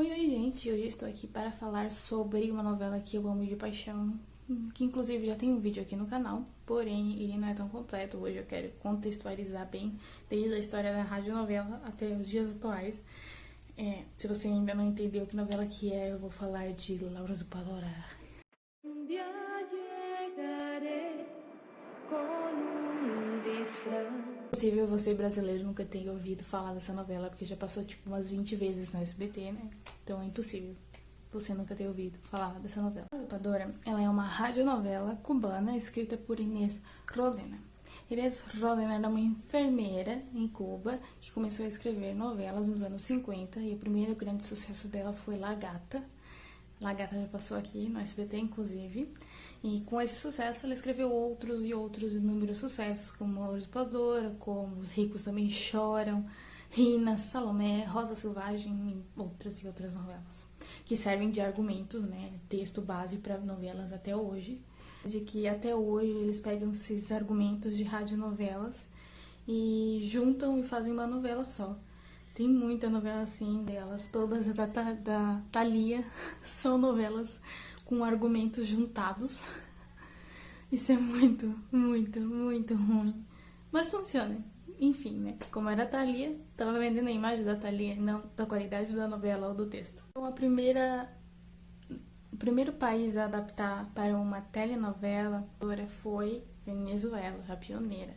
Oi, gente! Hoje eu estou aqui para falar sobre uma novela que eu amo de paixão, que inclusive já tem um vídeo aqui no canal, porém ele não é tão completo. Hoje eu quero contextualizar bem desde a história da radionovela até os dias atuais. Se você ainda não entendeu que novela que é, eu vou falar de La Usurpadora. Um dia chegarei com um disfraz. É possível você brasileiro nunca tenha ouvido falar dessa novela, porque já passou tipo umas 20 vezes no SBT, né? Então é impossível você nunca ter ouvido falar dessa novela. A Usurpadora, ela é uma radionovela cubana escrita por Inés Rodena. Inés Rodena era uma enfermeira em Cuba que começou a escrever novelas nos anos 50 e o primeiro grande sucesso dela foi La Gata. La Gata já passou aqui no SBT, inclusive. E com esse sucesso, ela escreveu outros e outros inúmeros sucessos, como A Usurpadora, como Os Ricos Também Choram, Rina, Salomé, Rosa Selvagem e outras novelas, que servem de argumentos, né, texto base para novelas até hoje. De que até hoje eles pegam esses argumentos de radionovelas e juntam e fazem uma novela só. Tem muita novela assim delas, todas da Thalia são novelas com argumentos juntados. Isso é muito ruim. Mas funciona. Enfim, né? Como era a Thalia, tava vendendo a imagem da Thalia, não da qualidade da novela ou do texto. Então, o primeiro país a adaptar para uma telenovela foi Venezuela, a pioneira.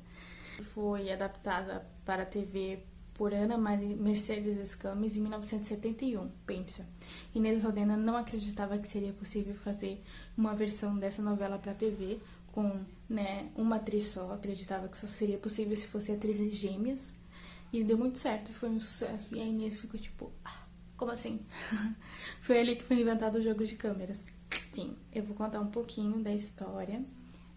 Foi adaptada para a TV por Ana Mercedes Escames em 1971, pensa. Inês Rodena não acreditava que seria possível fazer uma versão dessa novela para a TV com, né, uma atriz só, acreditava que só seria possível se fosse atrizes gêmeas, e deu muito certo, foi um sucesso, e a Inês ficou tipo, como assim? Foi ali que foi inventado o jogo de câmeras. Enfim, eu vou contar um pouquinho da história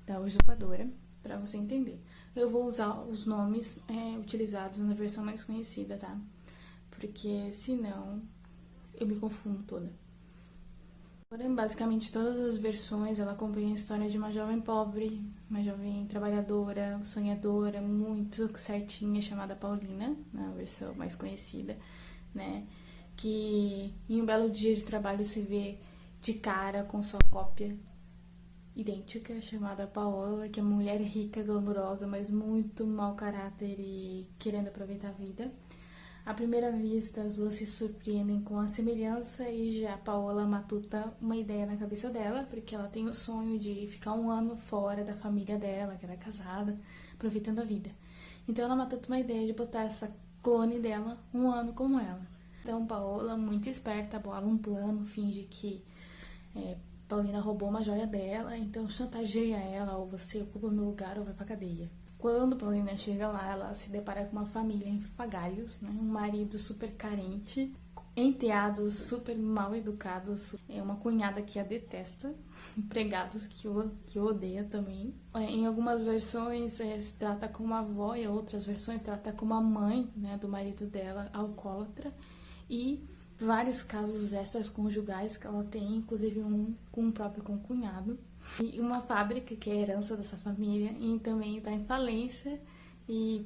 da Usurpadora para você entender. Eu vou usar os nomes utilizados na versão mais conhecida, tá? Porque senão eu me confundo toda. Porém, basicamente todas as versões ela acompanha a história de uma jovem pobre, uma jovem trabalhadora, sonhadora, muito certinha, chamada Paulina, na versão mais conhecida, né? Que em um belo dia de trabalho se vê de cara com sua cópia idêntica, chamada Paola, que é uma mulher rica, glamurosa, mas muito mau caráter e querendo aproveitar a vida. À primeira vista, as duas se surpreendem com a semelhança e já a Paola matuta uma ideia na cabeça dela, porque ela tem o sonho de ficar um ano fora da família dela, que era casada, aproveitando a vida. Então ela matuta uma ideia de botar essa clone dela um ano como ela. Então Paola, muito esperta, bola um plano, finge que Paulina roubou uma joia dela, então chantageia ela, ou você ocupa o meu lugar ou vai pra cadeia. Quando Paulina chega lá, ela se depara com uma família em fagalhos, né? Um marido super carente, enteados super mal educados, uma cunhada que a detesta, empregados que o odeia também. Em algumas versões se trata como a avó, e em outras versões trata como a mãe, né, do marido dela, alcoólatra, e vários casos extraconjugais que ela tem, inclusive um com o próprio concunhado. E uma fábrica que é herança dessa família e também está em falência e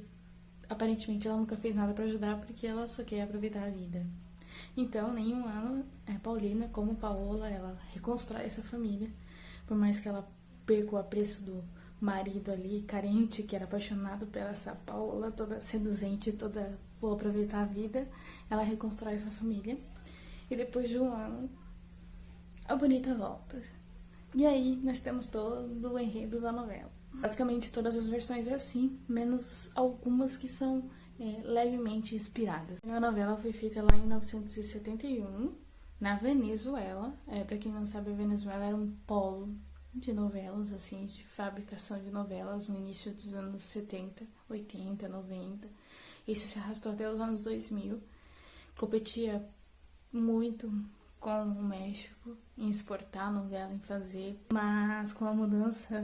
aparentemente ela nunca fez nada para ajudar porque ela só quer aproveitar a vida. Então, em um ano, a Paulina, como Paola, ela reconstrói essa família, por mais que ela perca o apreço do marido ali, carente, que era apaixonado pela essa Paola, toda seduzente, toda vou aproveitar a vida, ela reconstrói essa família. E depois de um ano, a bonita volta. E aí nós temos todo o enredo da novela. Basicamente todas as versões é assim, menos algumas que são levemente inspiradas. A novela foi feita lá em 1971, na Venezuela. Para quem não sabe, a Venezuela era um polo de novelas, assim, de fabricação de novelas no início dos anos 70, 80, 90. Isso se arrastou até os anos 2000. Competia muito com o México em exportar a novela, em fazer, mas com a mudança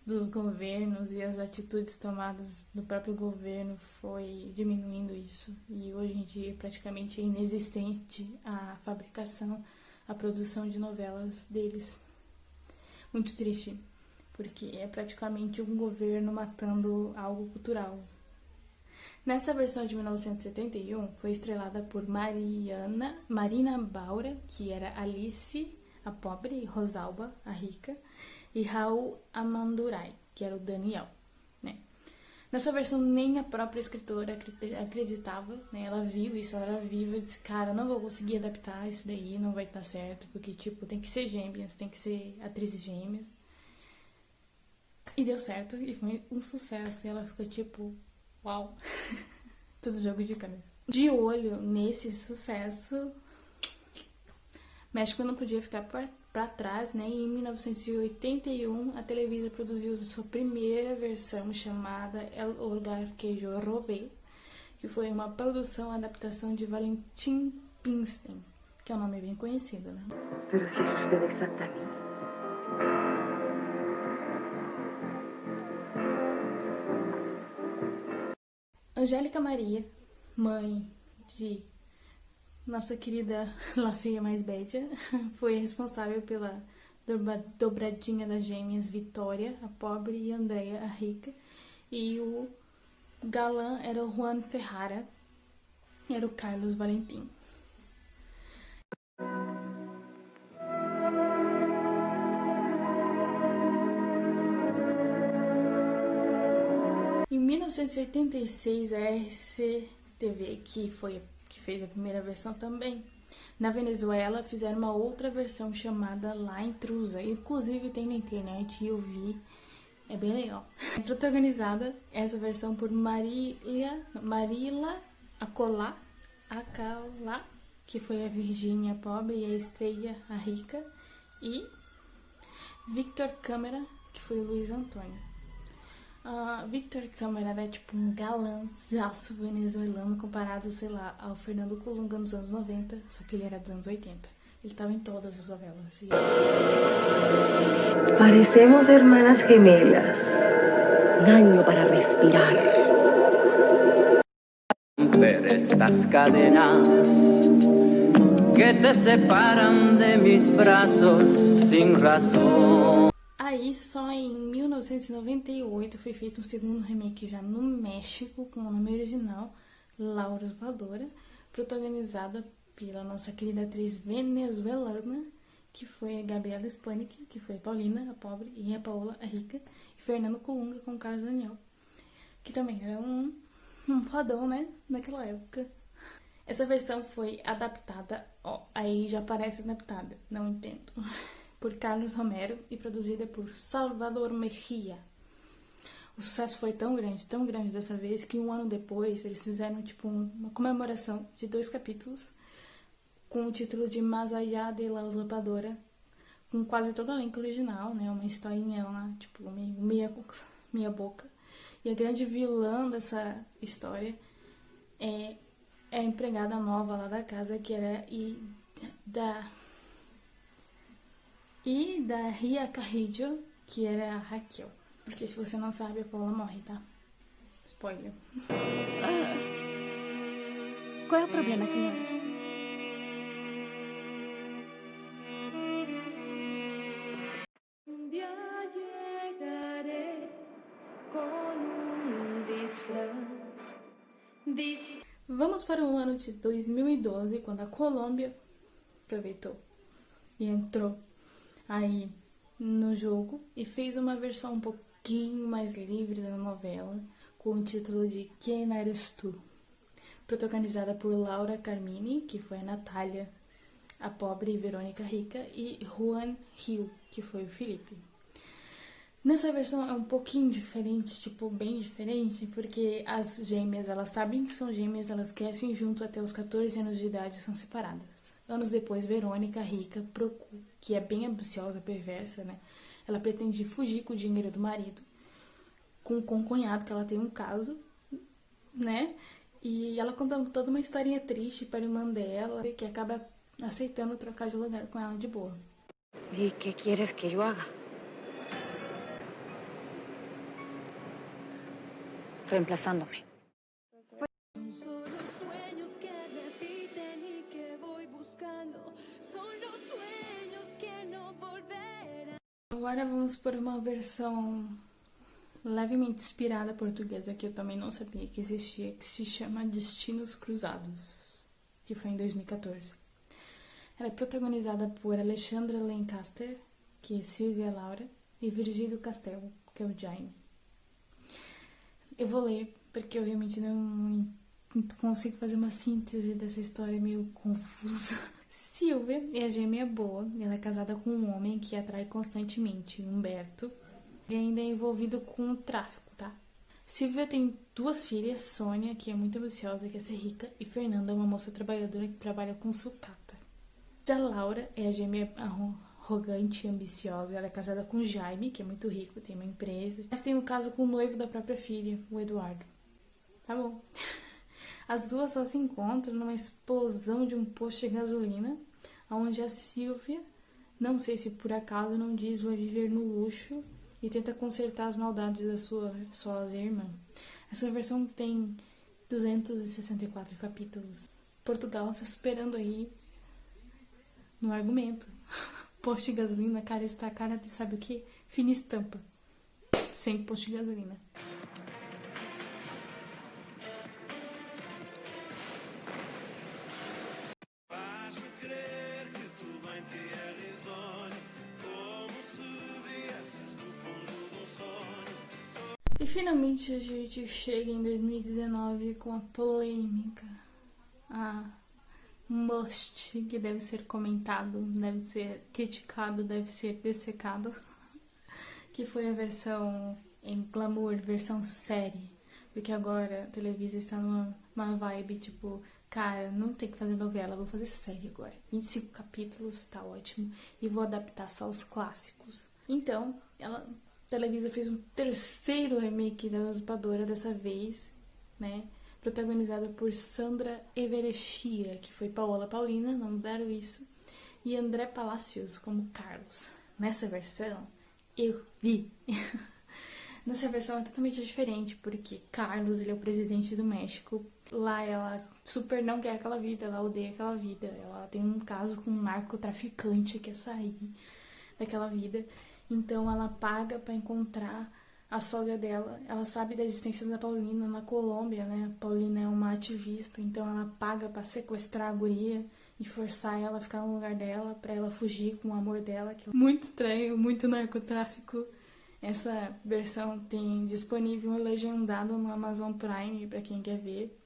dos governos e as atitudes tomadas do próprio governo foi diminuindo isso, e hoje em dia praticamente é inexistente a fabricação, a produção de novelas deles. Muito triste, porque é praticamente um governo matando algo cultural. Nessa versão de 1971, foi estrelada por Marina Baura, que era Alice, a pobre, e Rosalba, a rica, e Raul Amandurai, que era o Daniel, né? Nessa versão, nem a própria escritora acreditava, né? Ela viu isso, ela era viva e disse, cara, não vou conseguir adaptar isso daí, não vai dar certo, porque, tipo, tem que ser gêmeas, tem que ser atrizes gêmeas. E deu certo, e foi um sucesso, e ela ficou tipo, uau, tudo jogo de câmera. De olho nesse sucesso, México não podia ficar para trás, né? E em 1981, a Televisa produziu sua primeira versão chamada El Hogar que yo robé, que foi uma adaptação de Valentin Pimstein, que é um nome bem conhecido, né? Pero si es usted exactamente. Angélica Maria, mãe de nossa querida La Feia Mais Bédia, foi responsável pela dobradinha das gêmeas Vitória, a pobre, e Andréia, a rica. E o galã era o Juan Ferrara, e era o Carlos Valentim. Em 1986, a RCTV, que fez a primeira versão também, na Venezuela fizeram uma outra versão chamada La Intrusa. Inclusive tem na internet e eu vi, é bem legal. É protagonizada essa versão por Marila Acolá, que foi a Virgínia pobre, e a Estrella, a rica, e Victor Câmara, que foi o Luiz Antônio. Victor Câmara era tipo um galãzaço venezuelano comparado, sei lá, ao Fernando Colunga nos anos 90, só que ele era dos anos 80. Ele estava em todas as novelas. Parecemos hermanas gemelas. Un año para respirar. Romper estas cadenas que te separan de mis brazos sin razón. Aí, só em 1998 foi feito um segundo remake já no México, com o nome original, Laura Usurpadora, protagonizada pela nossa querida atriz venezuelana, que foi a Gabriela Spanik, que foi a Paulina, a pobre, e a Paola, a rica, e Fernando Colunga com Carlos Daniel, que também era um fadão, né, naquela época. Essa versão foi adaptada, aí já parece adaptada, não entendo, por Carlos Romero e produzida por Salvador Mejia. O sucesso foi tão grande dessa vez, que um ano depois eles fizeram tipo uma comemoração de 2 capítulos com o título de Más allá de la Usurpadora, com quase todo o elenco original, né? Uma historinha lá, tipo, meia boca. E a grande vilã dessa história é a empregada nova lá da casa, que era da Ria Carrillo, que era a Raquel. Porque se você não sabe, a Paula morre, tá? Spoiler. Qual é o problema, senhora? Un día llegaré con un disfraz. Vamos para o ano de 2012, quando a Colômbia aproveitou e entrou aí no jogo e fez uma versão um pouquinho mais livre da novela, com o título de Quem Eres Tu, protagonizada por Laura Carmini, que foi a Natália, a pobre, e Verônica rica, e Juan Gil, que foi o Felipe. Nessa versão é um pouquinho diferente, tipo, bem diferente, porque as gêmeas, elas sabem que são gêmeas, elas crescem junto até os 14 anos de idade e são separadas. Anos depois, Verônica, rica, que é bem ambiciosa, perversa, né? Ela pretende fugir com o dinheiro do marido, com o cunhado, que ela tem um caso, né? E ela conta toda uma historinha triste para a irmã dela, que acaba aceitando trocar de lugar com ela de boa. ¿Y qué quieres que yo haga? Reemplazándome. Son solo sueños que repiten y que voy buscando. Son los sueños que no volverán. Agora vamos por uma versão levemente inspirada portuguesa, que eu também não sabia que existia, que se chama Destinos Cruzados, que foi em 2014. Ela é protagonizada por Alexandra Lancaster, que é Silvia Laura, e Virgílio Castelo, que é o Jaime. Eu vou ler, porque eu realmente não consigo fazer uma síntese dessa história meio confusa. Silvia é a gêmea boa, ela é casada com um homem que atrai constantemente, Humberto, e ainda é envolvido com o tráfico, tá? Silvia tem 2 filhas, Sônia, que é muito ambiciosa, quer ser rica, e Fernanda, uma moça trabalhadora que trabalha com sucata. Já Laura é a gêmea arrogante e ambiciosa, ela é casada com Jaime, que é muito rico, tem uma empresa, mas tem um caso com o noivo da própria filha, o Eduardo. Tá bom. As duas só se encontram numa explosão de um posto de gasolina, onde a Silvia, não sei se por acaso não diz, vai viver no luxo e tenta consertar as maldades da sua sósia irmã. Essa versão tem 264 capítulos. Portugal está superando aí no argumento. Posto de gasolina, cara, está a cara de sabe o que? Fina estampa. Sem posto de gasolina. E finalmente a gente chega em 2019 com a polêmica, a must que deve ser comentado, deve ser criticado, deve ser dessecado, que foi a versão em glamour, versão série, porque agora a Televisa está numa vibe tipo, cara, não tem que fazer novela, vou fazer série agora. 25 capítulos, tá ótimo, e vou adaptar só os clássicos. Então, a Televisa fez um 3º remake da Usurpadora dessa vez, né? Protagonizada por Sandra Everechia, que foi Paola Paulina, não mudaram isso, e André Palacios como Carlos. Nessa versão, eu vi. Nessa versão é totalmente diferente, porque Carlos, ele é o presidente do México. Lá ela super não quer aquela vida, ela odeia aquela vida. Ela tem um caso com um narcotraficante, quer sair daquela vida. Então ela paga pra encontrar a sósia dela. Ela sabe da existência da Paulina na Colômbia, né? A Paulina é uma ativista, então ela paga pra sequestrar a guria e forçar ela a ficar no lugar dela, pra ela fugir com o amor dela, que é muito estranho, muito narcotráfico. Essa versão tem disponível legendado no Amazon Prime, pra quem quer ver.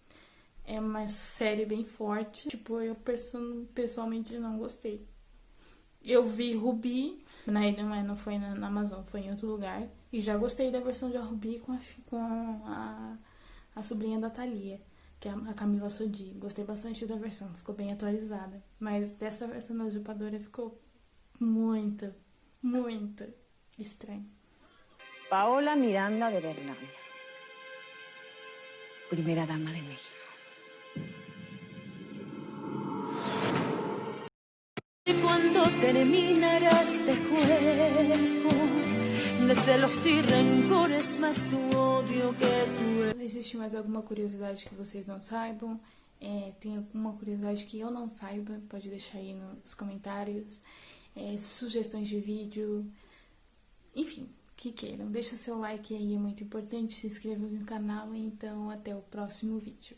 É uma série bem forte. Tipo, eu pessoalmente não gostei. Eu vi Ruby, não foi na Amazon, foi em outro lugar. E já gostei da versão de Ruby com a sobrinha da Thalia, que é a Camila Sodi. Gostei bastante da versão, ficou bem atualizada. Mas dessa versão da Usurpadora ficou muito estranho. Paola Miranda de Bernal, primera dama de México. Y cuando terminará este juego de celos y rencores, más tu odio que tu... Existe mais alguma curiosidade que vocês não saibam? Tem alguma curiosidade que eu não saiba? Pode deixar aí nos comentários. Sugestões de vídeo. Enfim, que queiram. Deixa seu like aí, é muito importante. Se inscreva no canal. Então, até o próximo vídeo.